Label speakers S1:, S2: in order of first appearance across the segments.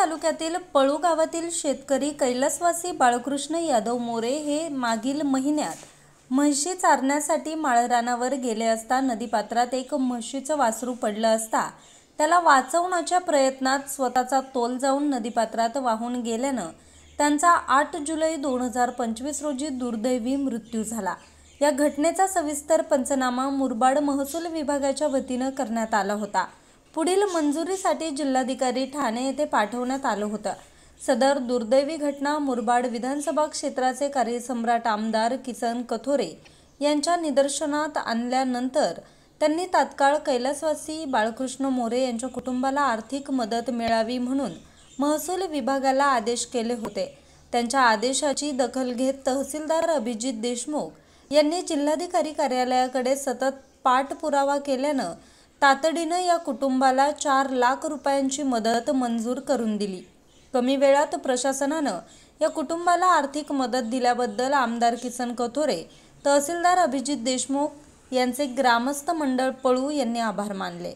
S1: तालुक्यातील पळू गावातील शेतकरी कैलासवासी बाळकृष्ण यादव मोरे हे मागील महिन्यात म्हशी चारण्यासाठी माळरानावर गेले असता नदीपात्रात एक म्हशीचं वासरू पडलं असता त्याला वाचवण्याच्या प्रयत्नात स्वतःचा तोल जाऊन नदीपात्रात वाहून गेल्यानं त्यांचा 8 जुलै 2025 रोजी दुर्दैवी मृत्यू झाला। या घटनेचा सविस्तर पंचनामा मुरबाड महसूल विभागाच्या वतीनं करण्यात आला होता। पुढील मंजुरीसाठी जिल्हाधिकारी ठाणे येथे पाठवण्यात आलं होतं। सदर दुर्दैवी घटना मुरबाड विधानसभा क्षेत्राचे कार्यसम्राट आमदार किसन कथोरे यांच्या निदर्शनात आणल्यानंतर त्यांनी तात्काळ कैलासवासी बाळकृष्ण मोरे यांच्या कुटुंबाला आर्थिक मदत मिळावी म्हणून महसूल विभागाला आदेश केले होते। त्यांच्या आदेशाची दखल घेत तहसीलदार अभिजित देशमुख यांनी जिल्हाधिकारी कार्यालयाकडे सतत पाठपुरावा केल्यानं तातडीनं या कुटुंबाला 4 लाख रुपयांची मदत मंजूर करून दिली। कमी वेळात प्रशासनानं या कुटुंबाला आर्थिक मदत दिल्याबद्दल आमदार किसन कथोरे, तहसीलदार अभिजित देशमुख यांचे ग्रामस्थ मंडळ पळू यांनी आभार मानले।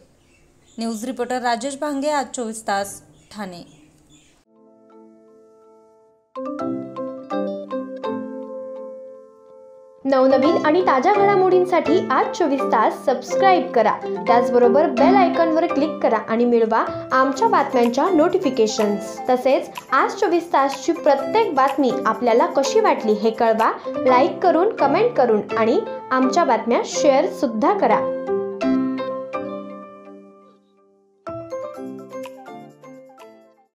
S1: न्यूज रिपोर्टर राजेश भांगे, आज 24 तास, ठाणे।
S2: नवनवीन आणि ताज्या घडामोडींसाठी आज 24 तास सबस्क्राईब करा। त्याचबरोबर बेल आयकॉनवर क्लिक करा आणि मिळवा आमच्या बातम्यांच्या नोटिफिकेशन्स। तसेच आज 24 तासची प्रत्येक बातमी आपल्याला कशी वाटली हे कळवा, लाईक करून, कमेंट करून आणि आमच्या बातम्या शेअर सुद्धा करा।